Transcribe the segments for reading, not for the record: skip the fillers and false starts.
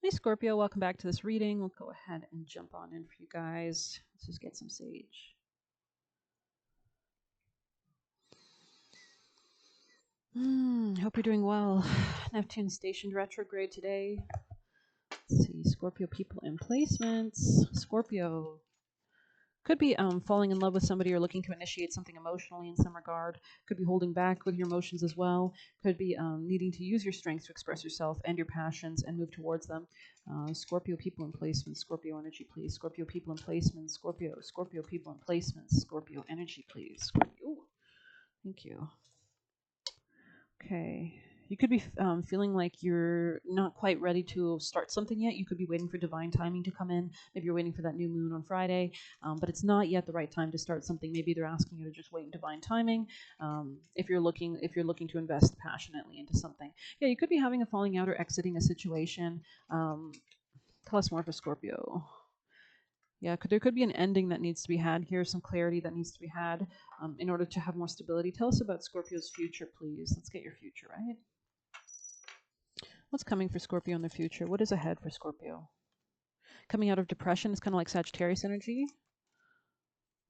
Hey Scorpio, welcome back to this reading. We'll go ahead and jump on in for you guys. Let's just get some sage. Hope you're doing well. Neptune stationed retrograde today. Let's see, Scorpio people in placements. Scorpio could be falling in love with somebody or looking to initiate something emotionally in some regard. Could be holding back with your emotions as well. Could be needing to use your strength to express yourself and your passions and move towards them. Scorpio people in placements. Scorpio energy, please. Scorpio people in placements. Scorpio people in placements. Scorpio energy, please. Scorpio. Ooh, thank you. Okay. You could be feeling like you're not quite ready to start something yet. You could be waiting for divine timing to come in. Maybe you're waiting for that new moon on Friday, but it's not yet the right time to start something. Maybe they're asking you to just wait in divine timing. If you're looking to invest passionately into something, yeah, you could be having a falling out or exiting a situation. Tell us more for Scorpio. Yeah, there could be an ending that needs to be had here, some clarity that needs to be had in order to have more stability. Tell us about Scorpio's future, please. Let's get your future, right? What's coming for Scorpio in the future? What is ahead for Scorpio? Coming out of depression is kind of like Sagittarius energy.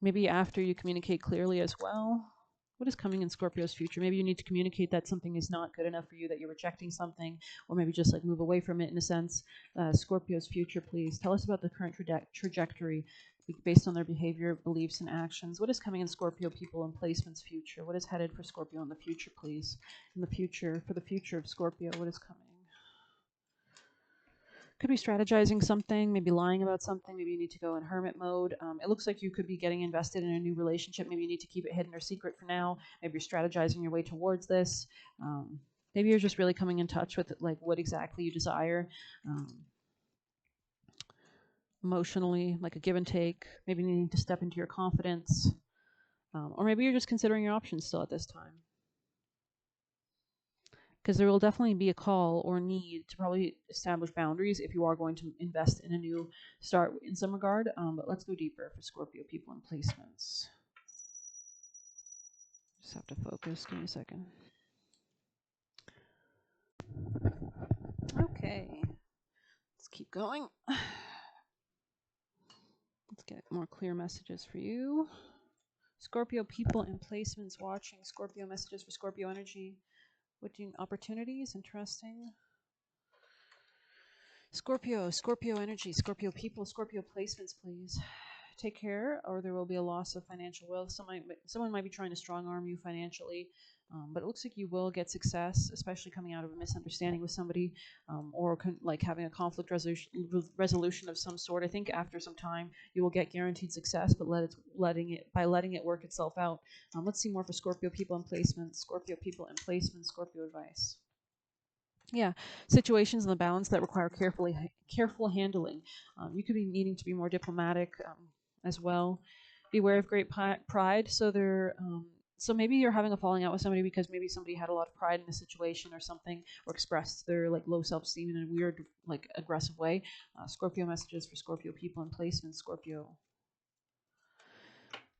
Maybe after you communicate clearly as well. What is coming in Scorpio's future? Maybe you need to communicate that something is not good enough for you, that you're rejecting something, or maybe just like move away from it in a sense. Scorpio's future, please. Tell us about the current trajectory based on their behavior, beliefs, and actions. What is coming in Scorpio people in placement's future? What is headed for Scorpio in the future, please? In the future, for the future of Scorpio, what is coming? Could be strategizing something, maybe lying about something. Maybe you need to go in hermit mode. It looks like you could be getting invested in a new relationship. Maybe you need to keep it hidden or secret for now. Maybe you're strategizing your way towards this. Maybe you're just really coming in touch with like what exactly you desire emotionally, like a give and take. Maybe needing to step into your confidence, or maybe you're just considering your options still at this time. Because there will definitely be a call or need to probably establish boundaries if you are going to invest in a new start in some regard. But let's go deeper for Scorpio people and placements. Just have to focus. Give me a second. Okay. Let's keep going. Let's get more clear messages for you. Scorpio people and placements watching. Scorpio messages for Scorpio energy. What do you opportunities? Interesting. Scorpio energy, Scorpio people, Scorpio placements, please. Take care, or there will be a loss of financial wealth. Someone might be trying to strong arm you financially, but it looks like you will get success, especially coming out of a misunderstanding with somebody, or like having a conflict resolution of some sort. I think after some time you will get guaranteed success, but letting it work itself out. Let's see more for Scorpio people and placements. Scorpio people and placements. Scorpio advice. Yeah, situations in the balance that require careful handling. You could be needing to be more diplomatic as well. Beware of great pride. So maybe you're having a falling out with somebody because maybe somebody had a lot of pride in a situation or something, or expressed their like low self-esteem in a weird, like aggressive way. Scorpio messages for Scorpio people in placement. Scorpio.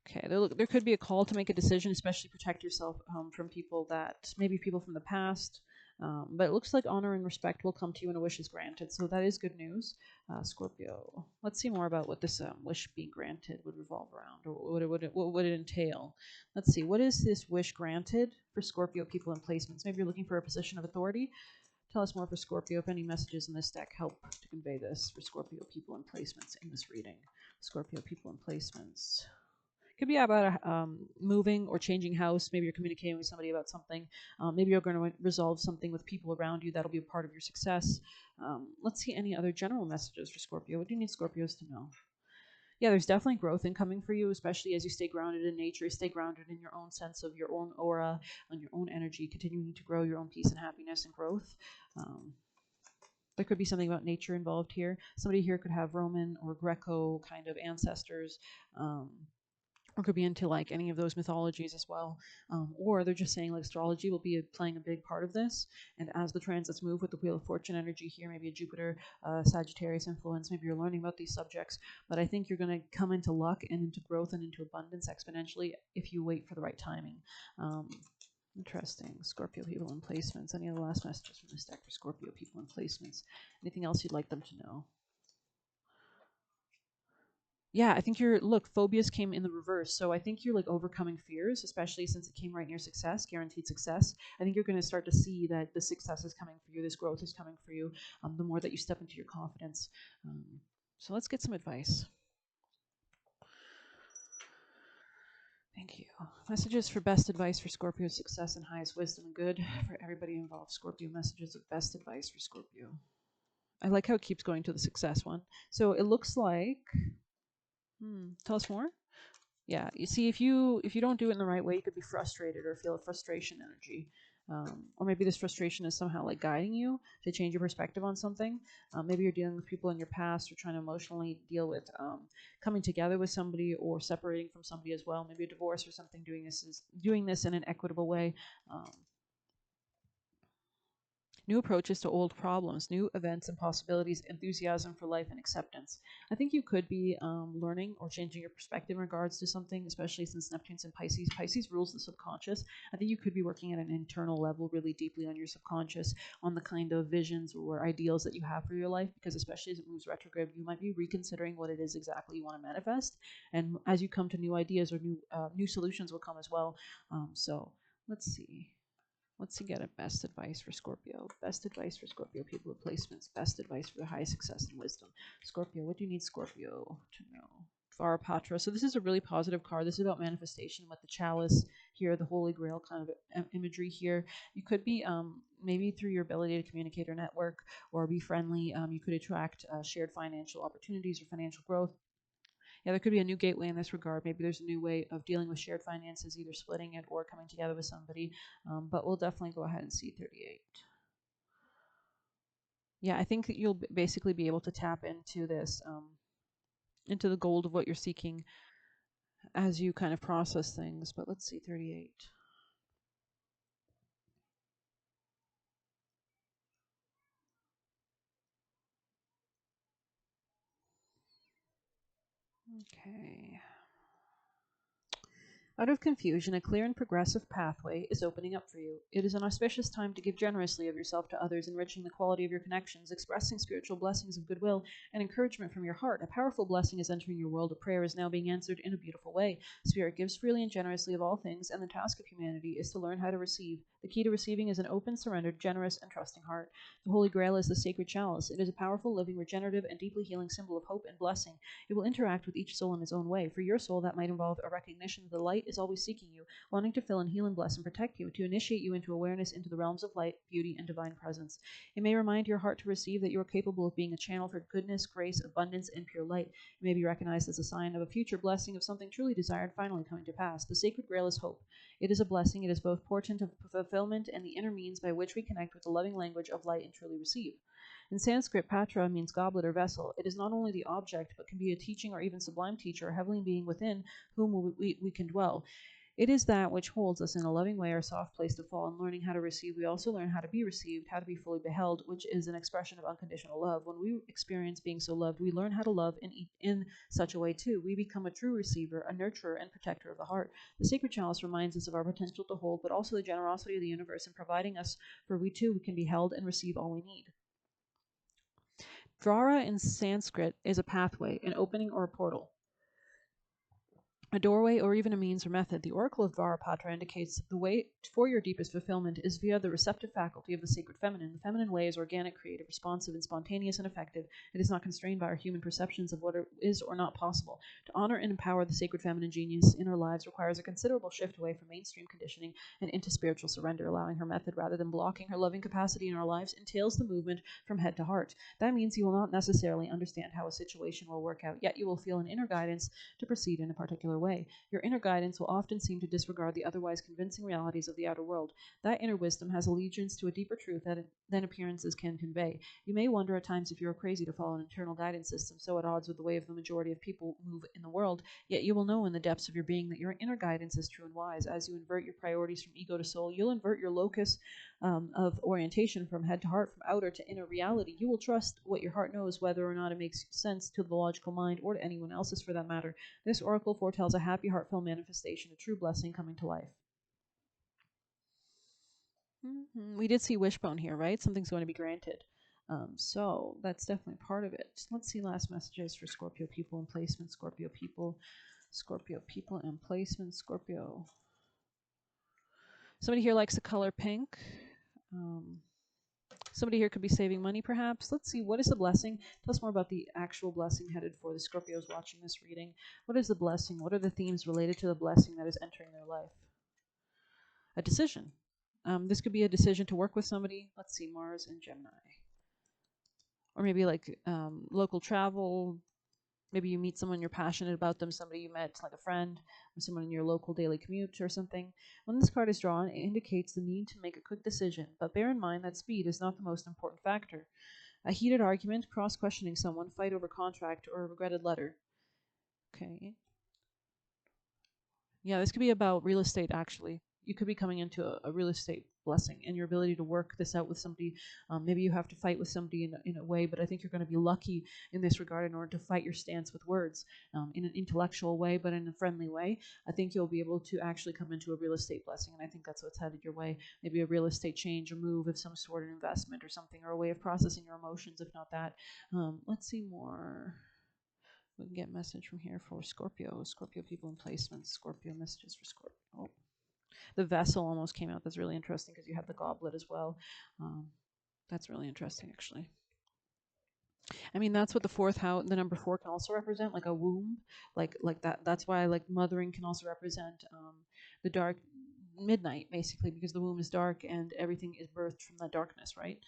Okay, there could be a call to make a decision, especially protect yourself from people from the past. But it looks like honor and respect will come to you when a wish is granted. So that is good news, Scorpio. Let's see more about what this wish being granted would revolve around, or what would it entail. Let's see. What is this wish granted for Scorpio people in placements? Maybe you're looking for a position of authority. Tell us more for Scorpio if any messages in this deck help to convey this for Scorpio people in placements in this reading. Scorpio people in placements. Could be about moving or changing house. Maybe you're communicating with somebody about something. Maybe you're going to resolve something with people around you. That'll be a part of your success. Let's see any other general messages for Scorpio. What do you need Scorpios to know? Yeah, there's definitely growth incoming for you, especially as you stay grounded in nature, stay grounded in your own sense of your own aura and your own energy, continuing to grow your own peace and happiness and growth. There could be something about nature involved here. Somebody here could have Roman or Greco kind of ancestors. Or could be into like any of those mythologies as well, or they're just saying like astrology will be playing a big part of this. And as the transits move with the Wheel of Fortune energy here, maybe a Jupiter, Sagittarius influence, maybe you're learning about these subjects. But I think you're going to come into luck and into growth and into abundance exponentially if you wait for the right timing. Interesting. Scorpio people in placements. Any other last messages from this deck for Scorpio people in placements? Anything else you'd like them to know? Yeah, I think look, phobias came in the reverse. So I think you're like overcoming fears, especially since it came right near success, guaranteed success. I think you're going to start to see that the success is coming for you, this growth is coming for you, the more that you step into your confidence. Um, so let's get some advice. Thank you. Messages for best advice for Scorpio success and highest wisdom and good for everybody involved. Scorpio messages of best advice for Scorpio. I like how it keeps going to the success one. So it looks like, tell us more. Yeah, you see, if you don't do it in the right way, you could be frustrated or feel a frustration energy, or maybe this frustration is somehow like guiding you to change your perspective on something. Maybe you're dealing with people in your past, or trying to emotionally deal with coming together with somebody or separating from somebody as well. Maybe a divorce or something. Doing this in an equitable way. Um, New approaches to old problems, new events and possibilities, enthusiasm for life, and acceptance. I think you could be learning or changing your perspective in regards to something, especially since Neptune's in Pisces. Pisces rules the subconscious. I think you could be working at an internal level really deeply on your subconscious, on the kind of visions or ideals that you have for your life, because especially as it moves retrograde, you might be reconsidering what it is exactly you want to manifest. And as you come to new ideas or new solutions will come as well. So let's see. Let's get a best advice for Scorpio. Best advice for Scorpio people with placements. Best advice for the highest success and wisdom. Scorpio, what do you need Scorpio to know? Varapatra. So this is a really positive card. This is about manifestation with the chalice here, the Holy Grail kind of imagery here. You could be maybe through your ability to communicate or network or be friendly. You could attract shared financial opportunities or financial growth. Yeah, there could be a new gateway in this regard. Maybe there's a new way of dealing with shared finances, either splitting it or coming together with somebody. But we'll definitely go ahead and see 38. Yeah, I think that you'll basically be able to tap into this, into the gold of what you're seeking as you kind of process things. But let's see 38. Okay. Out of confusion, a clear and progressive pathway is opening up for you. It is an auspicious time to give generously of yourself to others, enriching the quality of your connections, expressing spiritual blessings of goodwill and encouragement from your heart. A powerful blessing is entering your world. A prayer is now being answered in a beautiful way. Spirit gives freely and generously of all things, and the task of humanity is to learn how to receive. The key to receiving is an open, surrendered, generous, and trusting heart. The Holy Grail is the sacred chalice. It is a powerful, living, regenerative, and deeply healing symbol of hope and blessing. It will interact with each soul in its own way. For your soul, that might involve a recognition that the light is always seeking you, wanting to fill and heal and bless and protect you, to initiate you into awareness into the realms of light, beauty, and divine presence. It may remind your heart to receive that you are capable of being a channel for goodness, grace, abundance, and pure light. It may be recognized as a sign of a future blessing of something truly desired finally coming to pass. The sacred grail is hope. It is a blessing. It is both portent of fulfillment and the inner means by which we connect with the loving language of light and truly receive. In Sanskrit, patra means goblet or vessel. It is not only the object, but can be a teaching or even sublime teacher, a heavenly being within whom we can dwell. It is that which holds us in a loving way, our soft place to fall. In learning how to receive, we also learn how to be received, how to be fully beheld, which is an expression of unconditional love. When we experience being so loved, we learn how to love in such a way too. We become a true receiver, a nurturer, and protector of the heart. The sacred chalice reminds us of our potential to hold, but also the generosity of the universe in providing us, for we too can be held and receive all we need. Dvara in Sanskrit is a pathway, an opening, or a portal, a doorway, or even a means or method. The oracle of Dvarapatra indicates the way for your deepest fulfillment is via the receptive faculty of the sacred feminine. The feminine way is organic, creative, responsive, and spontaneous and effective. It is not constrained by our human perceptions of what is or not possible. To honor and empower the sacred feminine genius in our lives requires a considerable shift away from mainstream conditioning and into spiritual surrender. Allowing her method rather than blocking her loving capacity in our lives entails the movement from head to heart. That means you will not necessarily understand how a situation will work out, yet you will feel an inner guidance to proceed in a particular way. Your inner guidance will often seem to disregard the otherwise convincing realities of the outer world. That inner wisdom has allegiance to a deeper truth than appearances can convey. You may wonder at times if you are crazy to follow an internal guidance system so at odds with the way of the majority of people move in the world, yet you will know in the depths of your being that your inner guidance is true and wise. As you invert your priorities from ego to soul, you'll invert your locus of orientation from head to heart, from outer to inner reality. You will trust what your heart knows, whether or not it makes sense to the logical mind or to anyone else's for that matter. This oracle foretells a happy, heartfelt manifestation, a true blessing coming to life. We did see wishbone here, right? Something's going to be granted. So that's definitely part of it. Let's see last messages for Scorpio people in placement, Scorpio people in placement, Scorpio. Somebody here likes the color pink. Um, Somebody here could be saving money, perhaps. Let's see, what is the blessing? Tell us more about the actual blessing headed for the Scorpios watching this reading. What is the blessing? What are the themes related to the blessing that is entering their life? A decision. This could be a decision to work with somebody. Let's see, Mars and Gemini. Or maybe like local travel. Maybe you meet someone you're passionate about them, somebody you met like a friend, or someone in your local daily commute or something. When this card is drawn, it indicates the need to make a quick decision, but bear in mind that speed is not the most important factor. A heated argument, cross-questioning someone, fight over contract, or a regretted letter. Okay. Yeah, this could be about real estate, actually. You could be coming into a real estate blessing and your ability to work this out with somebody. Maybe you have to fight with somebody in a way, but I think you're going to be lucky in this regard in order to fight your stance with words in an intellectual way, but in a friendly way. I think you'll be able to actually come into a real estate blessing, and I think that's what's headed your way. Maybe a real estate change, a move of some sort, an investment or something, or a way of processing your emotions, if not that. Let's see more. We can get a message from here for Scorpio. Scorpio people in placements. Scorpio messages for Scorpio. Oh, the vessel almost came out. That's really interesting because you have the goblet as well. That's really interesting, actually. I mean, that's what the fourth house, the number 4 can also represent, like a womb, like that. That's why like mothering can also represent the dark midnight, basically, because the womb is dark and everything is birthed from that darkness, right?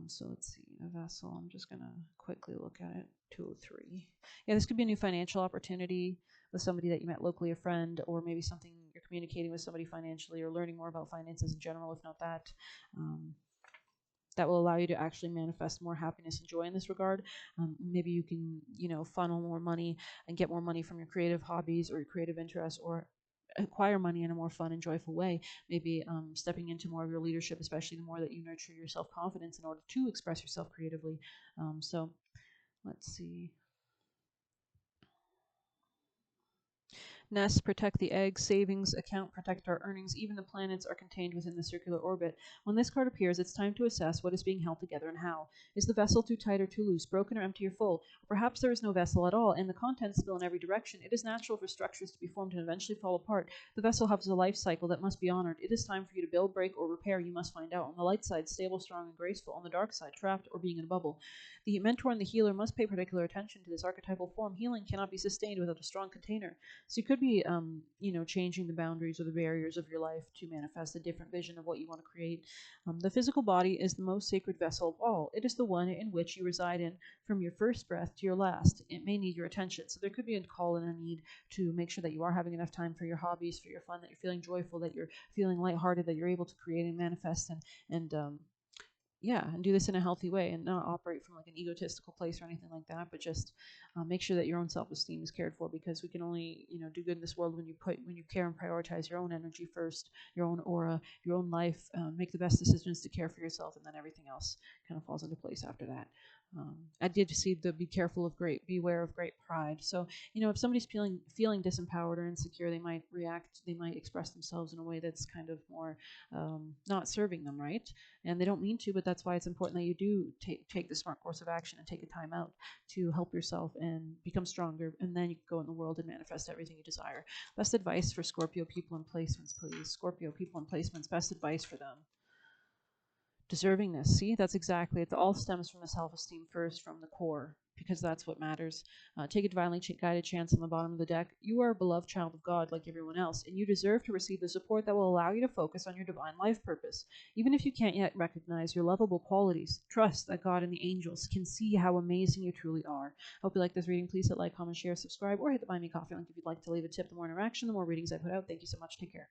So let's see, a vessel. I'm just gonna quickly look at it. 203. Yeah, this could be a new financial opportunity with somebody that you met locally, a friend, or maybe something you're communicating with somebody financially or learning more about finances in general, if not that. That will allow you to actually manifest more happiness and joy in this regard. Maybe you can, funnel more money and get more money from your creative hobbies or your creative interests, or acquire money in a more fun and joyful way. Maybe stepping into more of your leadership, especially the more that you nurture your self-confidence in order to express yourself creatively. So let's see. Nest, protect the egg, savings account, protect our earnings. Even the planets are contained within the circular orbit. When this card appears, it's time to assess what is being held together and how. Is the vessel too tight or too loose, broken or empty or full? Or perhaps there is no vessel at all, and the contents spill in every direction. It is natural for structures to be formed and eventually fall apart. The vessel has a life cycle that must be honored. It is time for you to build, break, or repair. You must find out. On the light side, stable, strong, and graceful. On the dark side, trapped or being in a bubble. The mentor and the healer must pay particular attention to this archetypal form. Healing cannot be sustained without a strong container. So you could be, changing the boundaries or the barriers of your life to manifest a different vision of what you want to create. The physical body is the most sacred vessel of all. It is the one in which you reside in from your first breath to your last. It may need your attention. So there could be a call and a need to make sure that you are having enough time for your hobbies, for your fun, that you're feeling joyful, that you're feeling lighthearted, that you're able to create and manifest and do this in a healthy way and not operate from like an egotistical place or anything like that, but just make sure that your own self-esteem is cared for, because we can only do good in this world when you care and prioritize your own energy first, your own aura, your own life. Make the best decisions to care for yourself, and then everything else kind of falls into place after that. I did see the beware of great pride. So if somebody's feeling disempowered or insecure, they might express themselves in a way that's kind of more not serving them, right? And they don't mean to, but that's why it's important that you do take the smart course of action and take a time out to help yourself and become stronger, and then you can go in the world and manifest everything you desire. Best advice for Scorpio people in placements, please. Scorpio people in placements, best advice for them. Deservingness. See, that's exactly it. It all stems from the self-esteem first, from the core, because that's what matters. Take a divinely guided chance on the bottom of the deck. You are a beloved child of God like everyone else, and you deserve to receive the support that will allow you to focus on your divine life purpose. Even if you can't yet recognize your lovable qualities, trust that God and the angels can see how amazing you truly are. Hope you like this reading. Please hit like, comment, share, subscribe, or hit the Buy Me Coffee link if you'd like to leave a tip. The more interaction, the more readings I put out. Thank you so much. Take care.